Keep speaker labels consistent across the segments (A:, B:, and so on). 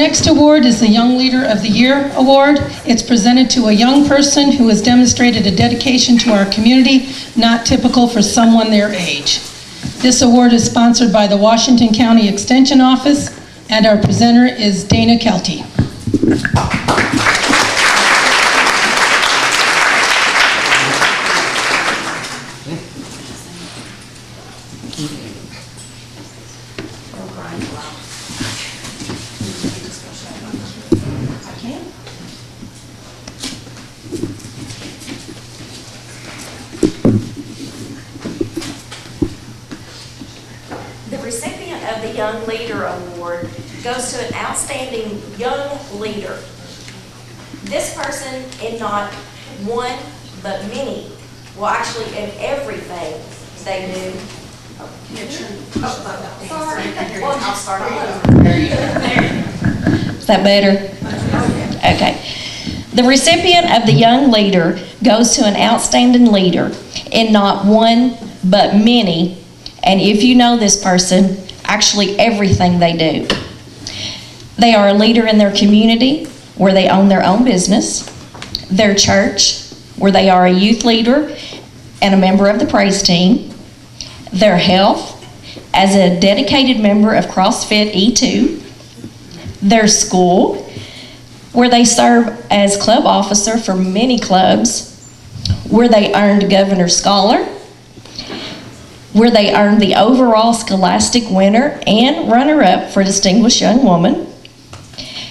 A: next award is the Young Leader of the Year Award. It's presented to a young person who has demonstrated a dedication to our community, not typical for someone their age. This award is sponsored by the Washington County Extension Office, and our presenter is Dana Kelty.
B: The Young Leader Award goes to an outstanding young leader. This person, in not one but many, well, actually in everything they do. Sorry. Well, I'll start over. Is that better? Okay. The recipient of the Young Leader goes to an outstanding leader in not one but many, and if you know this person, actually everything they do. They are a leader in their community, where they own their own business, their church, where they are a youth leader and a member of the praise team, their health, as a dedicated member of CrossFit E2, their school, where they serve as club officer for many clubs, where they earned Governor's Scholar, where they earned the overall scholastic winner and runner-up for Distinguished Young Woman,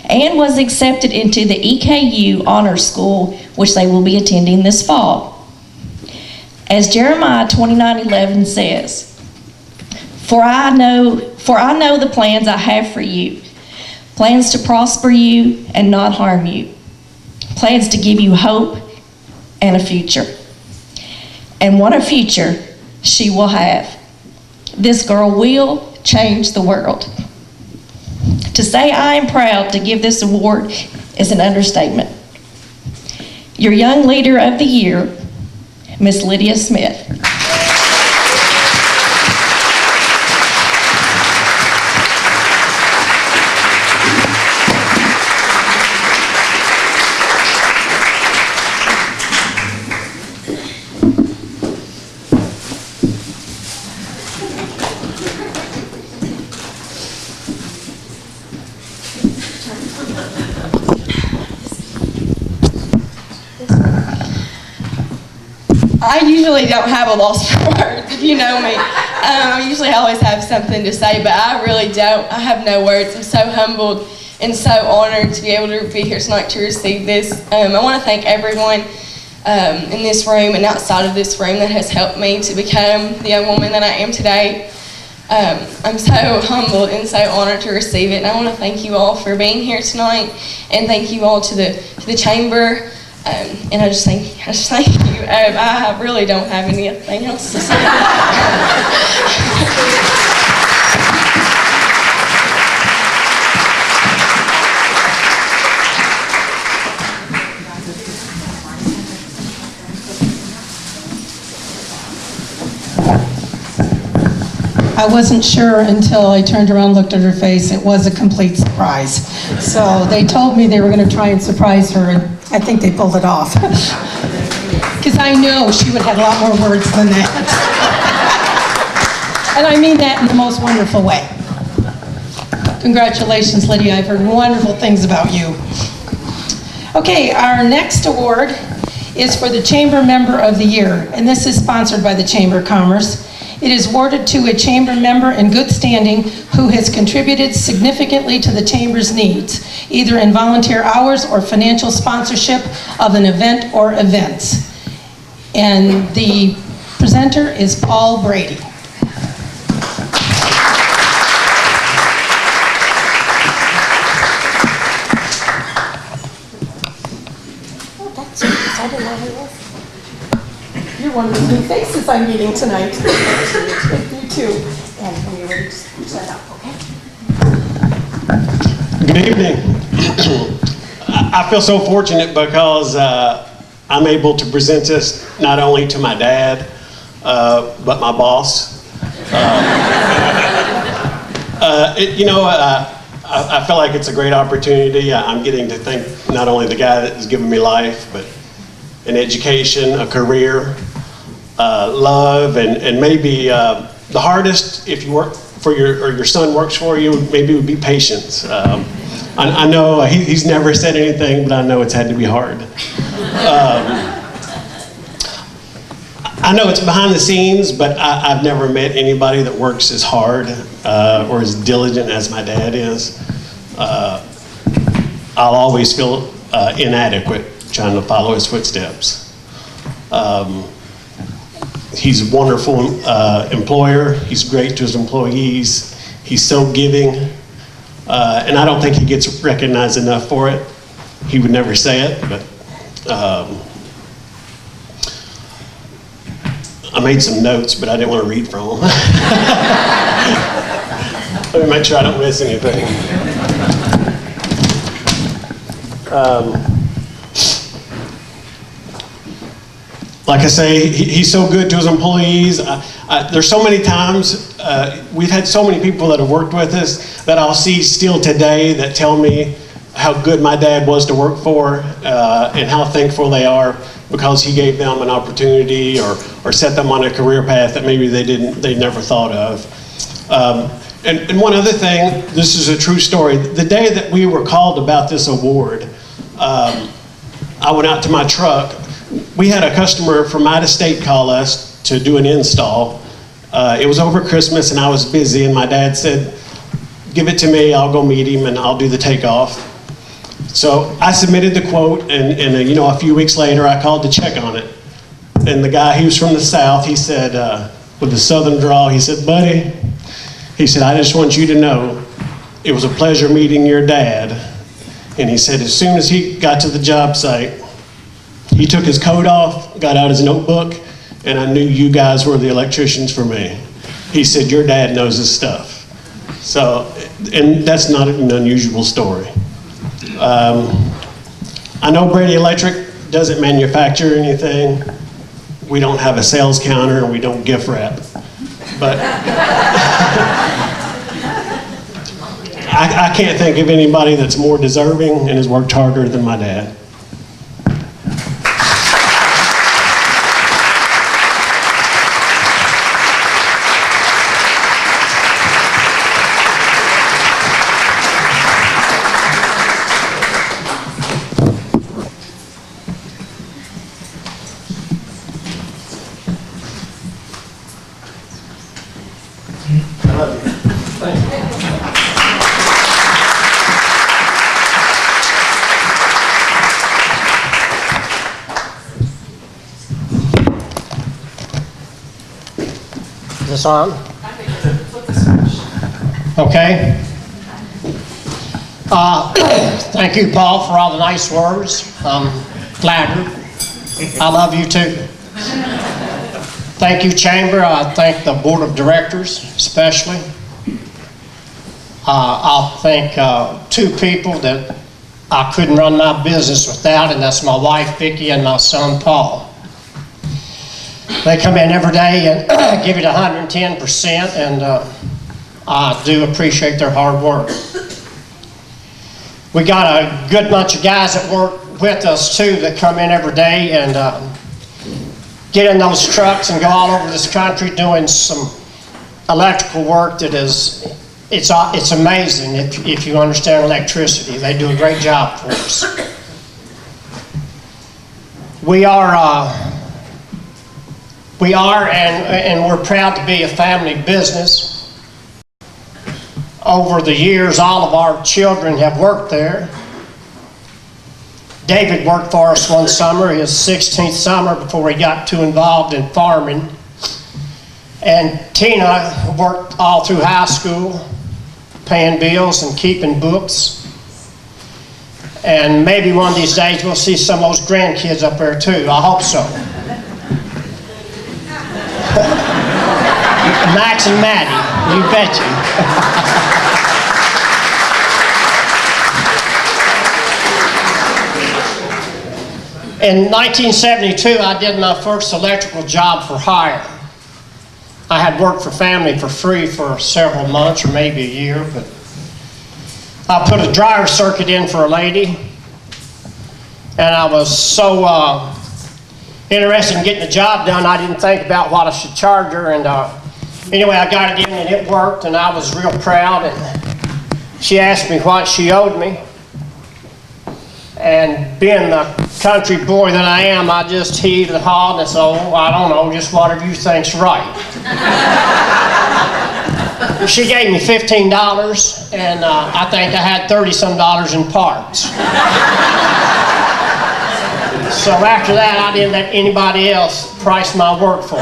B: and was accepted into the EKU Honor School, which they will be attending this fall. As Jeremiah 29:11 says, For I know the plans I have for you, plans to prosper you and not harm you, plans to give you hope and a future. And what a future she will have. This girl will change the world. To say I am proud to give this award is an understatement. Your Young Leader of the Year, Miss Lydia Smith.
C: I usually don't have a loss for words, if you know me. I usually always have something to say, but I really don't. I have no words. I'm so humbled and so honored to be able to be here tonight to receive this. I want to thank everyone in this room and outside of this room that has helped me to become the young woman that I am today. I'm so humbled and so honored to receive it, and I want to thank you all for being here tonight, and thank you all to the chamber. And I just thank you. I really don't have anything else to say.
A: I wasn't sure until I turned around and looked at her face. It was a complete surprise. So they told me they were going to try and surprise her, and I think they pulled it off. Because I know she would have had a lot more words than that. And I mean that in the most wonderful way. Congratulations, Lydia. I've heard wonderful things about you. Okay, our next award is for the Chamber Member of the Year, and this is sponsored by the Chamber of Commerce. It is awarded to a Chamber member in good standing who has contributed significantly to the Chamber's needs, either in volunteer hours or financial sponsorship of an event or events. And the presenter is Paul Brady. Oh, that's nice. I didn't know who it was. You're one of the new faces I'm meeting tonight. You too. And when you're ready, just set up, okay?
D: Good evening. I feel so fortunate because I'm able to present this not only to my dad, but my boss. I feel like it's a great opportunity. I'm getting to thank not only the guy that has given me life, but an education, a career, love, and maybe the hardest, if you work for your son works for you, maybe would be patience. I know he's never said anything, but I know it's had to be hard. I know it's behind the scenes, but I've never met anybody that works as hard or as diligent as my dad is. I'll always feel inadequate trying to follow his footsteps. He's a wonderful employer. He's great to his employees. He's so giving, and I don't think he gets recognized enough for it. He would never say it, but I made some notes, but I didn't want to read from them. Let me make sure I don't miss anything. Like I say, he's so good to his employees. There's so many times, we've had so many people that have worked with us that I'll see still today that tell me how good my dad was to work for and how thankful they are because he gave them an opportunity or set them on a career path that maybe they never thought of. And one other thing, this is a true story. The day that we were called about this award, I went out to my truck. We had a customer from out of state call us to do an install. It was over Christmas and I was busy, and my dad said, give it to me, I'll go meet him and I'll do the takeoff. So I submitted the quote, and a few weeks later I called to check on it. And the guy, he was from the South, he said, with a Southern drawl, he said, buddy, he said, I just want you to know it was a pleasure meeting your dad. And he said, as soon as he got to the job site, he took his coat off, got out his notebook, and I knew you guys were the electricians for me. He said, your dad knows his stuff. So, and that's not an unusual story. I know Brady Electric doesn't manufacture anything. We don't have a sales counter and we don't gift wrap. But I can't think of anybody that's more deserving and has worked harder than my dad.
E: Is this on? Okay. Thank you, Paul, for all the nice words. I'm flattered. I love you too. Thank you, Chamber. I thank the Board of Directors, especially. I'll thank two people that I couldn't run my business without, and that's my wife, Vicki, and my son, Paul. They come in every day and give it 110%, and I do appreciate their hard work. We got a good bunch of guys that work with us too that come in every day and get in those trucks and go all over this country doing some electrical work that is, it's amazing if you understand electricity. They do a great job for us. We are and we're proud to be a family business. Over the years, all of our children have worked there. David worked for us one summer, his 16th summer, before he got too involved in farming. And Tina worked all through high school, paying bills and keeping books. And maybe one of these days we'll see some of those grandkids up there too. I hope so. Max and Maddie, you betcha. In 1972, I did my first electrical job for hire. I had worked for family for free for several months or maybe a year, but I put a dryer circuit in for a lady, and I was so interested in getting the job done, I didn't think about what I should charge her. And anyway, I got it in and it worked, and I was real proud. And she asked me what she owed me. And being the country boy that I am, I just heaved and hawed and said, oh, I don't know, just whatever you think's right. She gave me $15, and I think I had $30-some in parts. So after that, I didn't let anybody else price my work for me.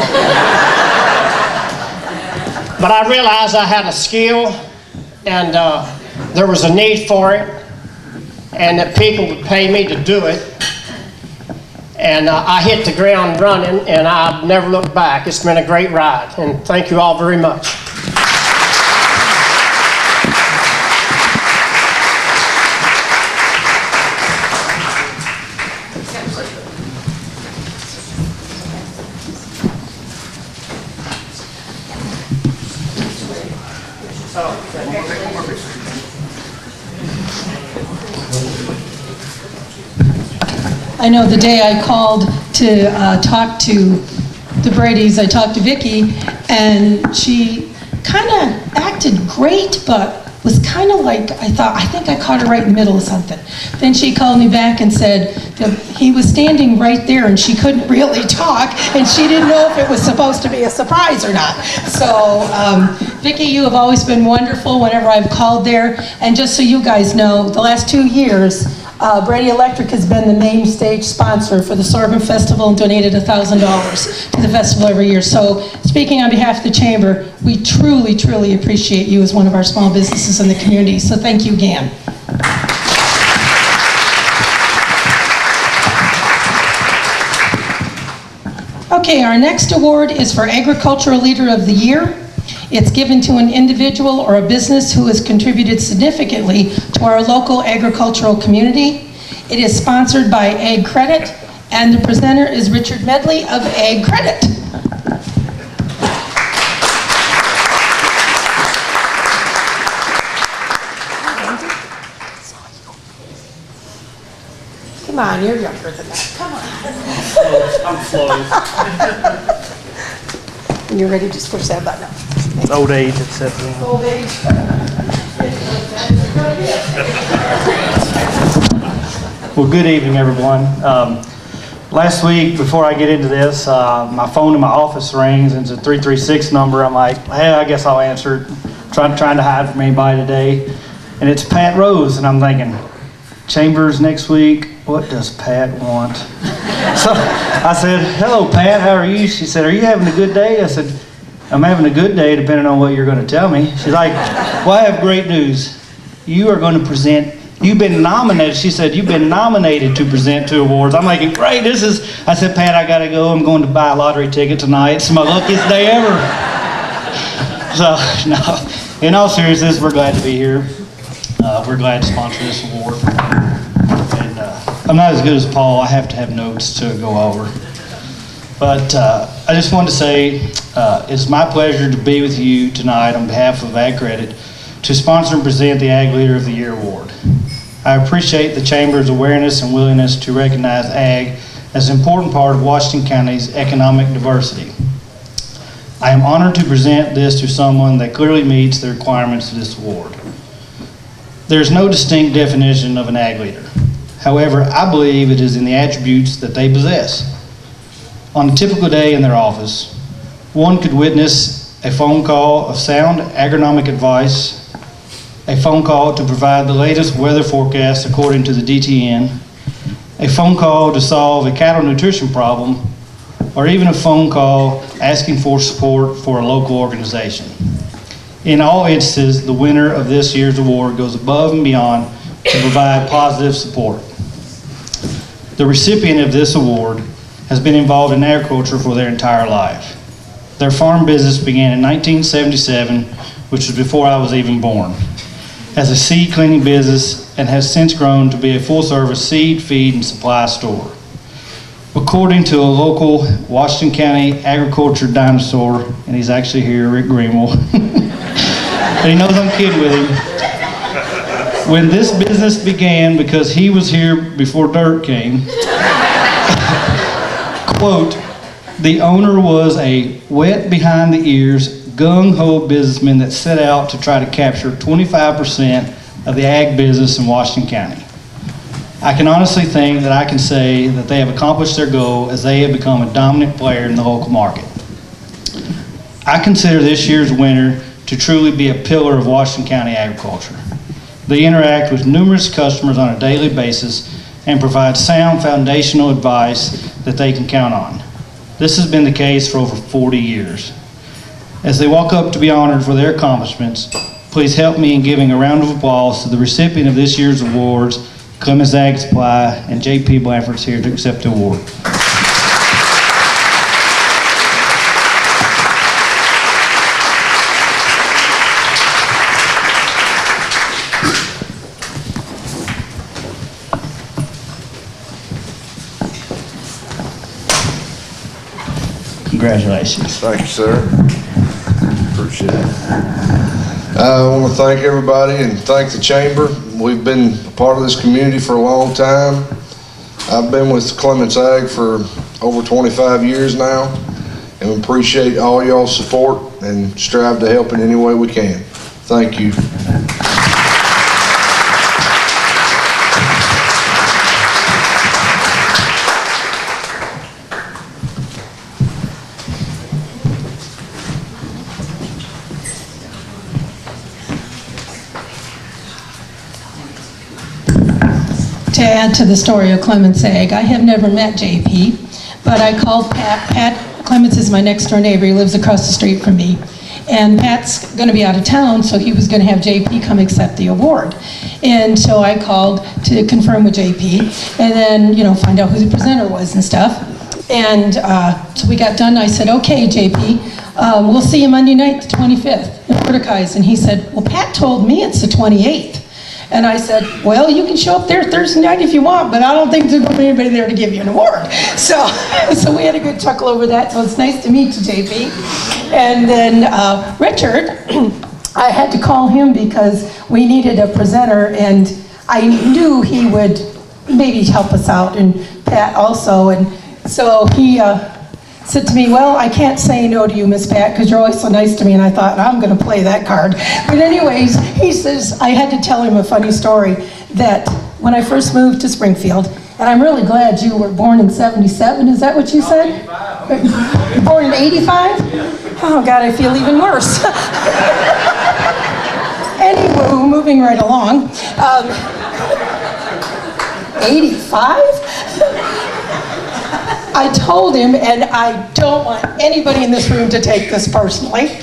E: But I realized I had a skill, and there was a need for it, and that people would pay me to do it. And I hit the ground running, and I've never looked back. It's been a great ride, and thank you all very much.
A: I know the day I called to talk to the Bradys, I talked to Vicki, and she kind of acted great, but was kind of like, I think I caught her right in the middle of something. Then she called me back and said that he was standing right there and she couldn't really talk, and she didn't know if it was supposed to be a surprise or not. So, Vicki, you have always been wonderful whenever I've called there. And just so you guys know, the last 2 years, Brady Electric has been the main stage sponsor for the Sorghum Festival and donated $1,000 to the festival every year. So speaking on behalf of the Chamber, we truly, truly appreciate you as one of our small businesses in the community. So thank you again. Okay, our next award is for Agricultural Leader of the Year. It's given to an individual or a business who has contributed significantly to our local agricultural community. It is sponsored by Ag Credit, and the presenter is Richard Medley of Ag Credit. Come on, you're younger than that. Come on.
F: I'm slow.
A: When you're ready, just push that button up.
F: It's old age, etc.
A: Old age.
F: Well, good evening, everyone. Last week, before I get into this, my phone in my office rings, and it's a 336 number. I'm like, hey, I guess I'll answer it. Trying to hide from anybody today. And it's Pat Rose, and I'm thinking, Chambers next week, what does Pat want? So I said, hello, Pat, how are you? She said, are you having a good day? I said, I'm having a good day depending on what you're going to tell me. She's like, well, I have great news. You are going to present, you've been nominated. She said, you've been nominated to present 2 awards. I'm like, great, I said, Pat, I got to go. I'm going to buy a lottery ticket tonight. It's my luckiest day ever. So, no, in all seriousness, we're glad to be here. We're glad to sponsor this award. And I'm not as good as Paul. I have to have notes to go over. But I just wanted to say it's my pleasure to be with you tonight on behalf of Ag Credit to sponsor and present the Ag Leader of the Year Award. I appreciate the Chamber's awareness and willingness to recognize Ag as an important part of Washington County's economic diversity. I am honored to present this to someone that clearly meets the requirements of this award. There is no distinct definition of an Ag Leader. However, I believe it is in the attributes that they possess. On a typical day in their office, one could witness a phone call of sound agronomic advice, a phone call to provide the latest weather forecast according to the DTN, a phone call to solve a cattle nutrition problem, or even a phone call asking for support for a local organization. In all instances, the winner of this year's award goes above and beyond to provide positive support. The recipient of this award has been involved in agriculture for their entire life. Their farm business began in 1977, which was before I was even born, as a seed cleaning business and has since grown to be a full-service seed, feed, and supply store. According to a local Washington County agriculture dinosaur, and he's actually here, Rick Greenwell, and he knows I'm kidding with him. When this business began, because he was here before dirt came, quote, the owner was a wet behind the ears, gung-ho businessman that set out to try to capture 25% of the ag business in Washington County. I can honestly think that I can say that they have accomplished their goal as they have become a dominant player in the local market. I consider this year's winner to truly be a pillar of Washington County agriculture. They interact with numerous customers on a daily basis and provide sound foundational advice that they can count on. This has been the case for over 40 years. As they walk up to be honored for their accomplishments, please help me in giving a round of applause to the recipient of this year's awards, Clemens Ag Supply, and J.P. Blanford's here to accept the award. Congratulations.
G: Thank you, sir. Appreciate it. I want to thank everybody and thank the Chamber. We've been a part of this community for a long time. I've been with Clemens Ag for over 25 years now, and we appreciate all y'all's support and strive to help in any way we can. Thank you.
A: To add to the story of Clemens Ag, I have never met JP, but I called Pat. Pat Clemens is my next door neighbor. He lives across the street from me. And Pat's going to be out of town, so he was going to have JP come accept the award. And so I called to confirm with JP and then, find out who the presenter was and stuff. And so we got done. I said, okay, JP, we'll see you Monday night, the 25th in Mordecai's. And he said, well, Pat told me it's the 28th. And I said, well, you can show up there Thursday night if you want, but I don't think there's going to be anybody there to give you an award. So we had a good chuckle over that. So it's nice to meet you, JP. And then Richard, I had to call him because we needed a presenter, and I knew he would maybe help us out, and Pat also. And so he said to me, well, I can't say no to you, Miss Pat, because you're always so nice to me. And I thought, I'm going to play that card. But anyways, he says, I had to tell him a funny story that when I first moved to Springfield, and I'm really glad you were born in 77, is that what you said? Born in 85? Oh God, I feel even worse. Anywho, moving right along. 85? I told him, and I don't want anybody in this room to take this personally,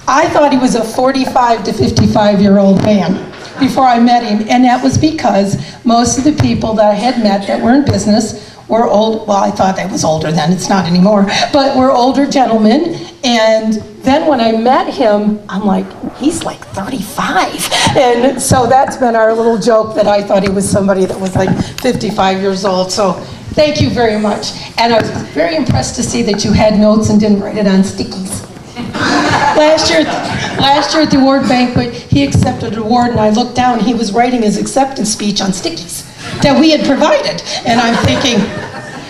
A: I thought he was a 45 to 55-year-old man before I met him, and that was because most of the people that I had met that were in business were old, well, I thought I was older then, it's not anymore, but were older gentlemen. And then when I met him, I'm like, he's like 35. And so that's been our little joke, that I thought he was somebody that was like 55 years old. So thank you very much. And I was very impressed to see that you had notes and didn't write it on stickies. Last year at the award banquet, he accepted an award, and I looked down, he was writing his acceptance speech on stickies that we had provided. And I'm thinking,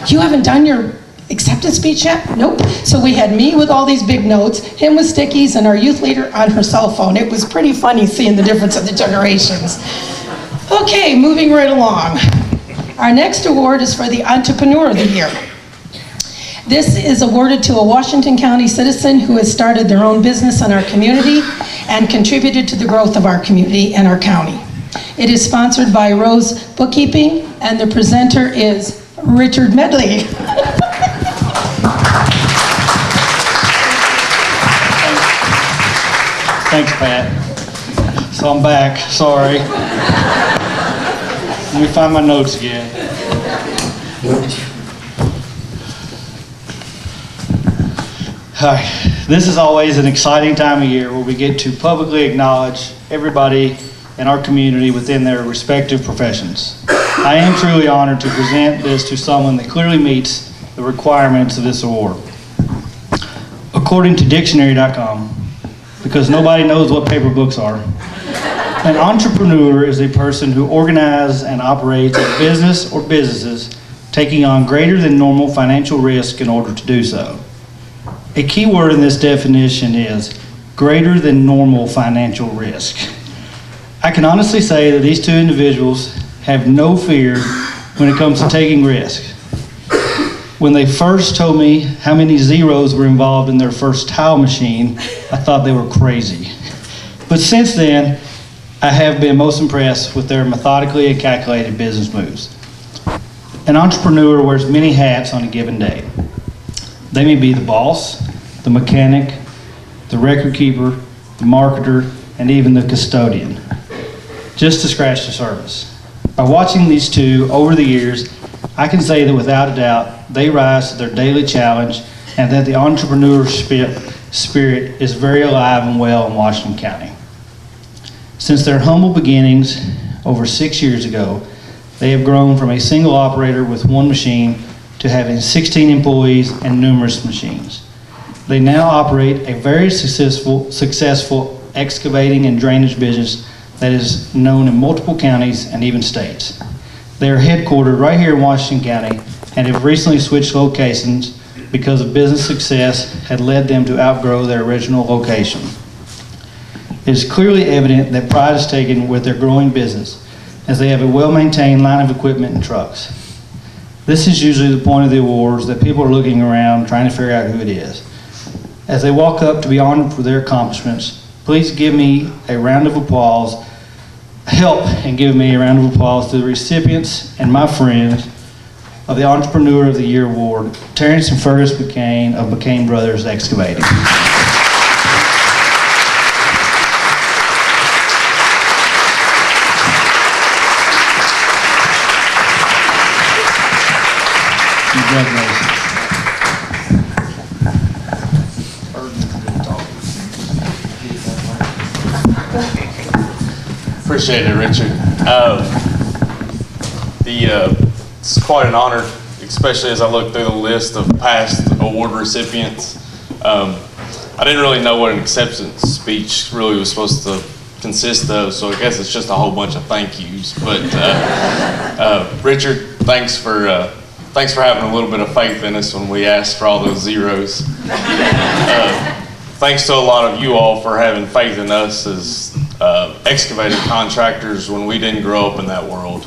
A: you haven't done your acceptance speech yet? Nope. So we had me with all these big notes, him with stickies, and our youth leader on her cell phone. It was pretty funny seeing the difference of the generations. Okay, moving right along. Our next award is for the Entrepreneur of the Year. This is awarded to a Washington County citizen who has started their own business in our community and contributed to the growth of our community and our county. It is sponsored by Rose Bookkeeping, and the presenter is Richard Medley.
F: Thanks, Pat. So I'm back, sorry. Let me find my notes again. Hi. This is always an exciting time of year where we get to publicly acknowledge everybody in our community within their respective professions. I am truly honored to present this to someone that clearly meets the requirements of this award. According to dictionary.com, because nobody knows what paper books are, An entrepreneur is a person who organizes and operates a business or businesses, taking on greater than normal financial risk in order to do so. A key word in this definition is greater than normal financial risk. I can honestly say that these two individuals have no fear when it comes to taking risk. When they first told me how many zeros were involved in their first tile machine, I thought they were crazy. But since then, I have been most impressed with their methodically and calculated business moves. An entrepreneur wears many hats on a given day. They may be the boss, the mechanic, the record keeper, the marketer, and even the custodian, just to scratch the surface. By watching these two over the years, I can say that without a doubt, they rise to their daily challenge and that the entrepreneur spirit is very alive and well in Washington County. Since their humble beginnings over 6 years ago, they have grown from a single operator with one machine to having 16 employees and numerous machines. They now operate a very successful excavating and drainage business that is known in multiple counties and even states. They are headquartered right here in Washington County and have recently switched locations because of business success had led them to outgrow their original location. It is clearly evident that pride is taken with their growing business, as they have a well-maintained line of equipment and trucks. This is usually the point of the awards that people are looking around trying to figure out who it is. As they walk up to be honored for their accomplishments, please give me a round of applause. Help and give me a round of applause to the recipients and my friends of the Entrepreneur of the Year Award, Terrence and Fergus McCain of McCain Brothers Excavating. Congratulations.
H: Appreciate it, Richard. It's quite an honor, especially as I look through the list of past award recipients. I didn't really know what an acceptance speech really was supposed to consist of, so I guess it's just a whole bunch of thank yous. But Richard, thanks for having a little bit of faith in us when we asked for all those zeros. Thanks to a lot of you all for having faith in us as excavating contractors when we didn't grow up in that world.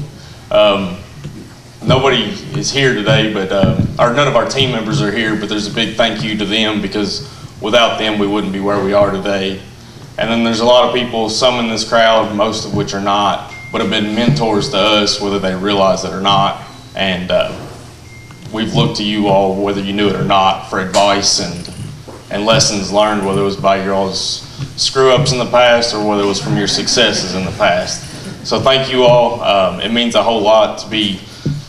H: Nobody is here today, but none of our team members are here, but there's a big thank you to them, because without them we wouldn't be where we are today. And then there's a lot of people, some in this crowd, most of which are not, but have been mentors to us, whether they realize it or not. And we've looked to you all, whether you knew it or not, for advice and lessons learned, whether it was by your all's screw-ups in the past or whether it was from your successes in the past. So thank you all. It means a whole lot to be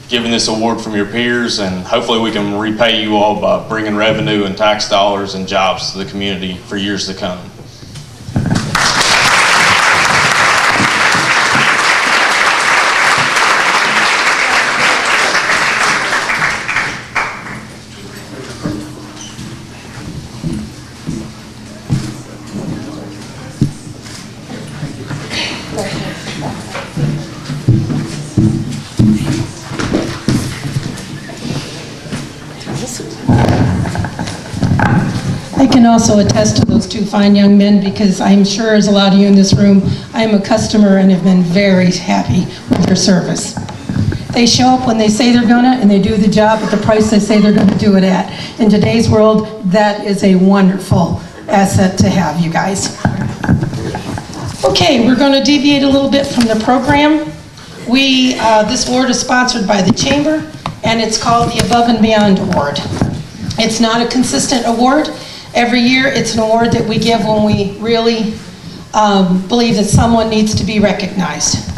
H: given this award from your peers, and hopefully we can repay you all by bringing revenue and tax dollars and jobs to the community for years to come.
A: I can also attest to those two fine young men, because I'm sure, as a lot of you in this room, I am a customer and have been very happy with their service. They show up when they say they're gonna, and they do the job at the price they say they're gonna do it at. In today's world, that is a wonderful asset to have, you guys. Okay, we're gonna deviate a little bit from the program. This award is sponsored by the Chamber, and it's called the Above and Beyond Award. It's not a consistent award. Every year, it's an award that we give when we really believe that someone needs to be recognized.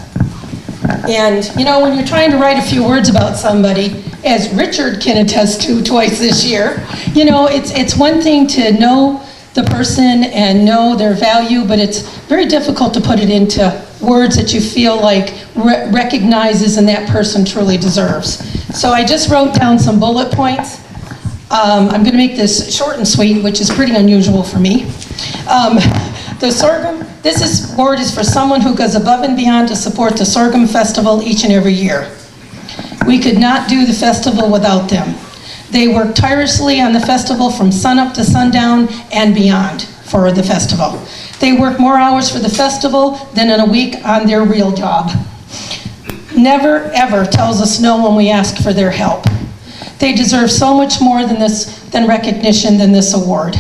A: And, you know, when you're trying to write a few words about somebody, as Richard can attest to twice this year, you know, it's one thing to know the person and know their value, but it's very difficult to put it into words that you feel like recognizes and that person truly deserves. So I just wrote down some bullet points. I'm going to make this short and sweet, which is pretty unusual for me. The sorghum This award is for someone who goes above and beyond to support the Sorghum Festival each and every year. We could not do the festival without them. They work tirelessly on the festival from sunup to sundown and beyond for the festival. They work more hours for the festival than in a week on their real job. Never, ever tells us no when we ask for their help. They deserve so much more than recognition than this award.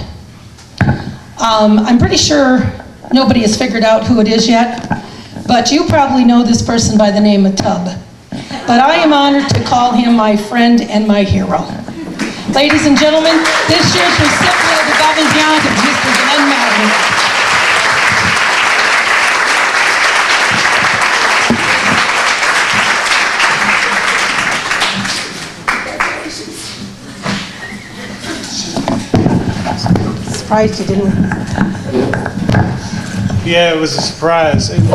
A: I'm pretty sure nobody has figured out who it is yet, but you probably know this person by the name of Tub. But I am honored to call him my friend and my hero. Ladies and gentlemen, this year's recipient of the Above and Beyond is Mr. Glenn Madden. Surprised you didn't.
I: Yeah, it was a surprise. And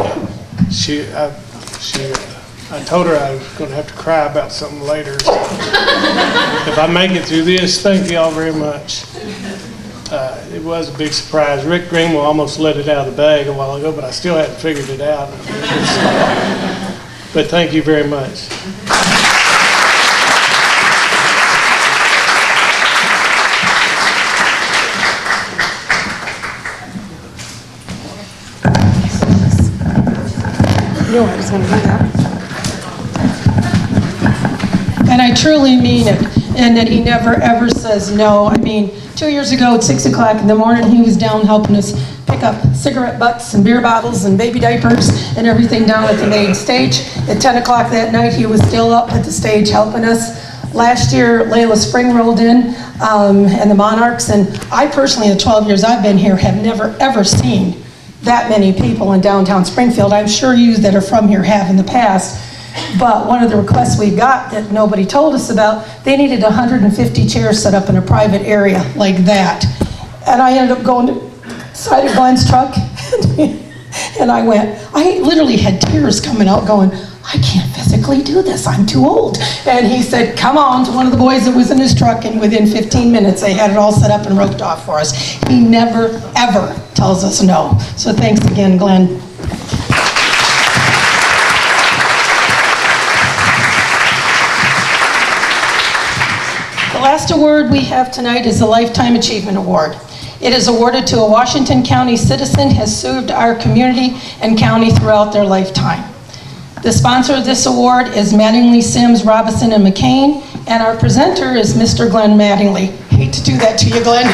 I: I told her I was going to have to cry about something later. So if I make it through this, thank you all very much. It was a big surprise. Rick Greenwell almost let it out of the bag a while ago, but I still hadn't figured it out. But thank you very much.
A: knew I was going to do that. And I truly mean it, and that he never ever says no. I mean, 2 years ago at 6 o'clock in the morning, he was down helping us pick up cigarette butts and beer bottles and baby diapers and everything down at the main stage. At 10 o'clock that night, he was still up at the stage helping us. Last year, Layla Spring rolled in, and the Monarchs, and I personally, in the 12 years I've been here, have never ever seen that many people in downtown Springfield. I'm sure you that are from here have in the past, but one of the requests we got that nobody told us about, they needed 150 chairs set up in a private area like that. And I ended up going to the side of Glenn's truck, and I literally had tears coming out going, I can't physically do this, I'm too old. And he said, come on, to one of the boys that was in his truck, and within 15 minutes, they had it all set up and roped off for us. He never, ever tells us no. So thanks again, Glenn. The last award we have tonight is the Lifetime Achievement Award. It is awarded to a Washington County citizen who has served our community and county throughout their lifetime. The sponsor of this award is Mattingly, Sims, Robinson, and McCain, and our presenter is Mr. Glenn Mattingly. Hate to do that to you, Glenn.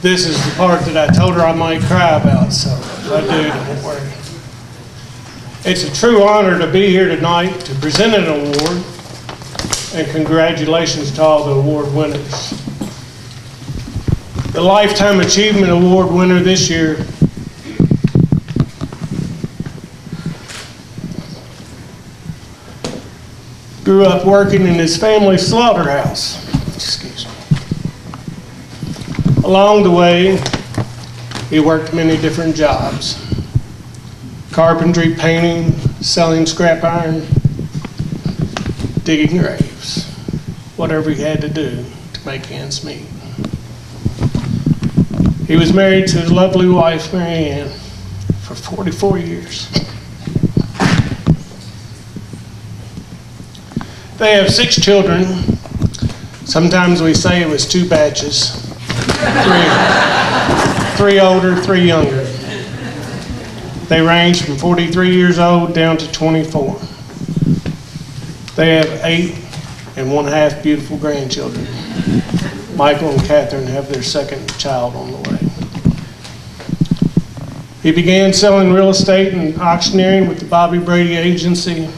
I: This is the part that I told her I might cry about, so if I do, don't worry. It's a true honor to be here tonight to present an award, and congratulations to all the award winners. The Lifetime Achievement Award winner this year grew up working in his family's slaughterhouse. Excuse me. Along the way, he worked many different jobs. Carpentry, painting, selling scrap iron, digging graves. Whatever he had to do to make ends meet. He was married to his lovely wife, Mary Ann, for 44 years. They have 6 children. Sometimes we say it was 2 batches. 3 older, 3 younger. They range from 43 years old down to 24. They have 8 and 1/2 beautiful grandchildren. Michael and Catherine have their 2nd child on the way. He began selling real estate and auctioneering with the Bobby Brady Agency.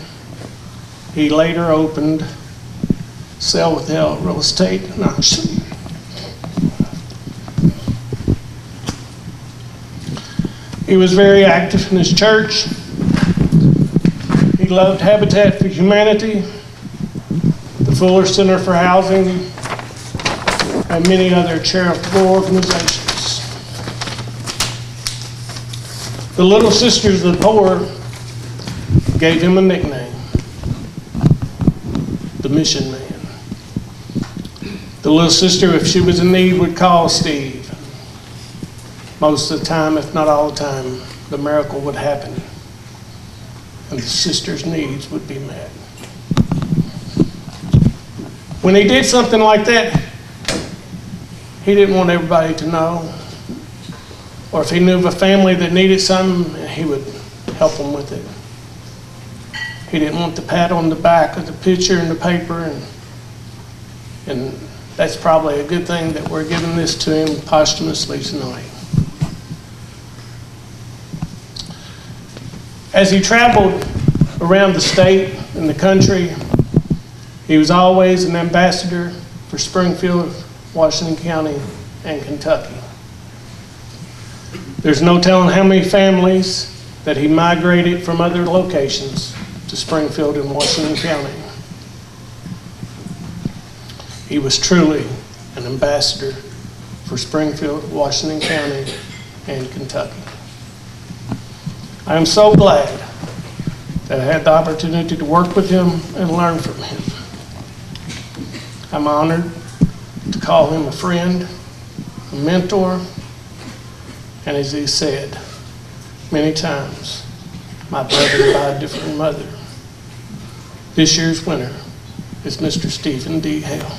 I: He later opened Sell with Hell Real Estate and Auction. He was very active in his church. He loved Habitat for Humanity, the Fuller Center for Housing, and many other charitable organizations. The Little Sisters of the Poor gave him a nickname, the mission man. The little sister, if she was in need, would call Steve. Most of the time, if not all the time, the miracle would happen, and the sister's needs would be met. When he did something like that, he didn't want everybody to know. Or if he knew of a family that needed something, he would help them with it. He didn't want the pat on the back of the picture in the paper, and that's probably a good thing that we're giving this to him posthumously tonight. As he traveled around the state and the country, he was always an ambassador for Springfield, Washington County, and Kentucky. There's no telling how many families that he migrated from other locations to Springfield and Washington County. He was truly an ambassador for Springfield, Washington County, and Kentucky. I am so glad that I had the opportunity to work with him and learn from him. I'm honored to call him a friend, a mentor, and as he said many times, my brother by a different mother. This year's winner is Mr. Stephen D. Hale.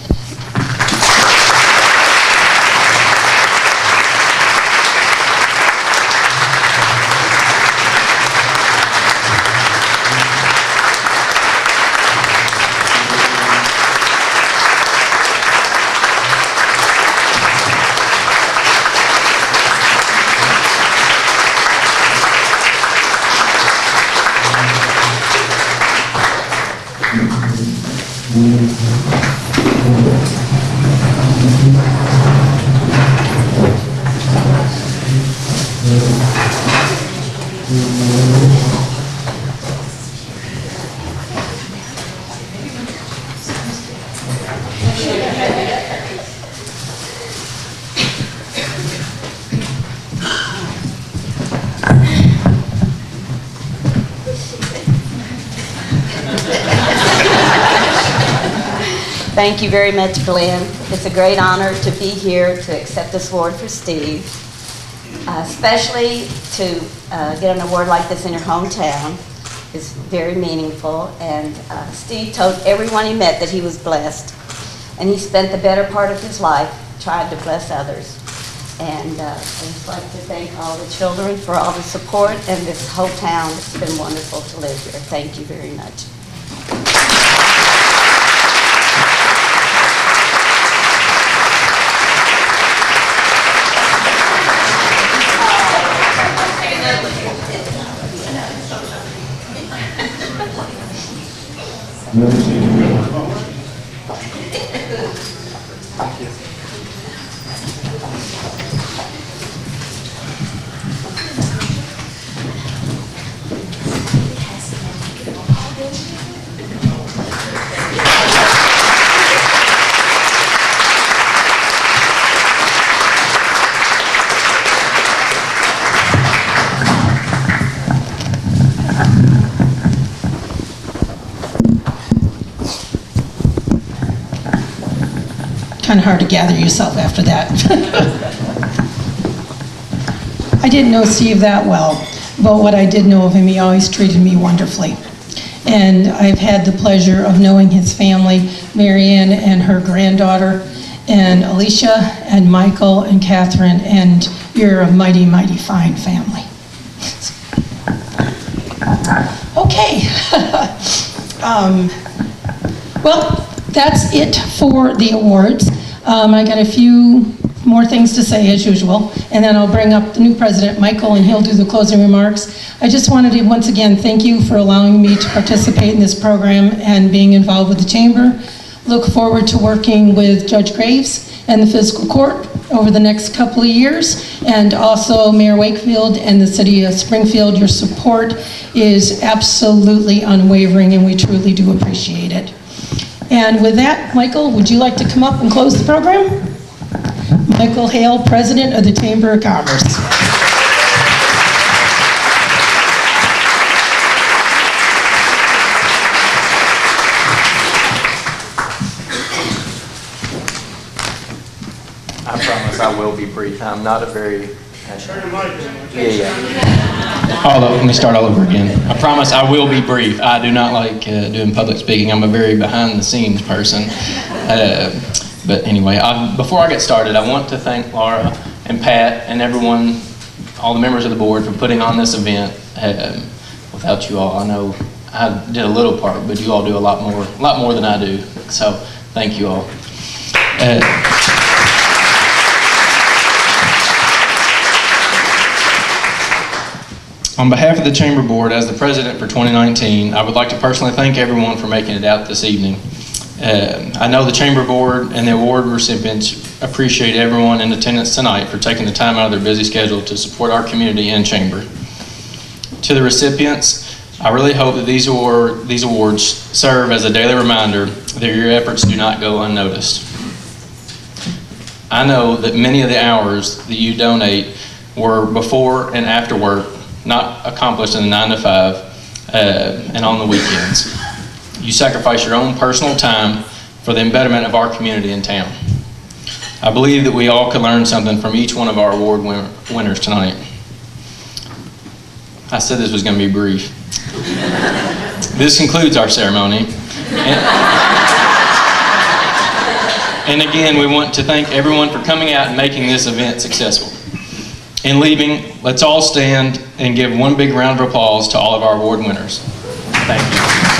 J: Thank you very much, Glenn. It's a great honor to be here to accept this award for Steve, especially to get an award like this in your hometown is very meaningful. And Steve told everyone he met that he was blessed, and he spent the better part of his life trying to bless others. And I'd just like to thank all the children for all the support, and this whole town. It's been wonderful to live here. Thank you very much.
A: Kind of hard to gather yourself after that. I didn't know Steve that well, but what I did know of him, he always treated me wonderfully. And I've had the pleasure of knowing his family, Marianne and her granddaughter, and Alicia and Michael and Catherine, and you're a mighty, mighty fine family. Okay. Well, that's it for the awards. I got a few more things to say as usual, and then I'll bring up the new president, Michael, and he'll do the closing remarks. I just wanted to once again thank you for allowing me to participate in this program and being involved with the Chamber. Look forward to working with Judge Graves and the Fiscal Court over the next couple of years, and also Mayor Wakefield and the City of Springfield. Your support is absolutely unwavering, and we truly do appreciate it. And with that, Michael, would you like to come up and close the program? Michael Hale, President of the Chamber of Commerce.
K: I will be brief. I'm not a very...
L: Let me start all over again. I promise I will be brief. I do not like doing public speaking. I'm a very behind-the-scenes person. But anyway, before I get started, I want to thank Laura and Pat and everyone, all the members of the board, for putting on this event. Without you all, I know I did a little part, but you all do a lot more than I do. So thank you all. On behalf of the Chamber Board, as the President for 2019, I would like to personally thank everyone for making it out this evening. I know the Chamber Board and the award recipients appreciate everyone in attendance tonight for taking the time out of their busy schedule to support our community and Chamber. To the recipients, I really hope that these awards serve as a daily reminder that your efforts do not go unnoticed. I know that many of the hours that you donate were before and after work, not accomplished in the 9 to 5 and on the weekends. You sacrifice your own personal time for the betterment of our community and town. I believe that we all could learn something from each one of our award winners tonight. I said this was going to be brief. This concludes our ceremony. And again, we want to thank everyone for coming out and making this event successful. In leaving, let's all stand and give one big round of applause to all of our award winners. Thank you.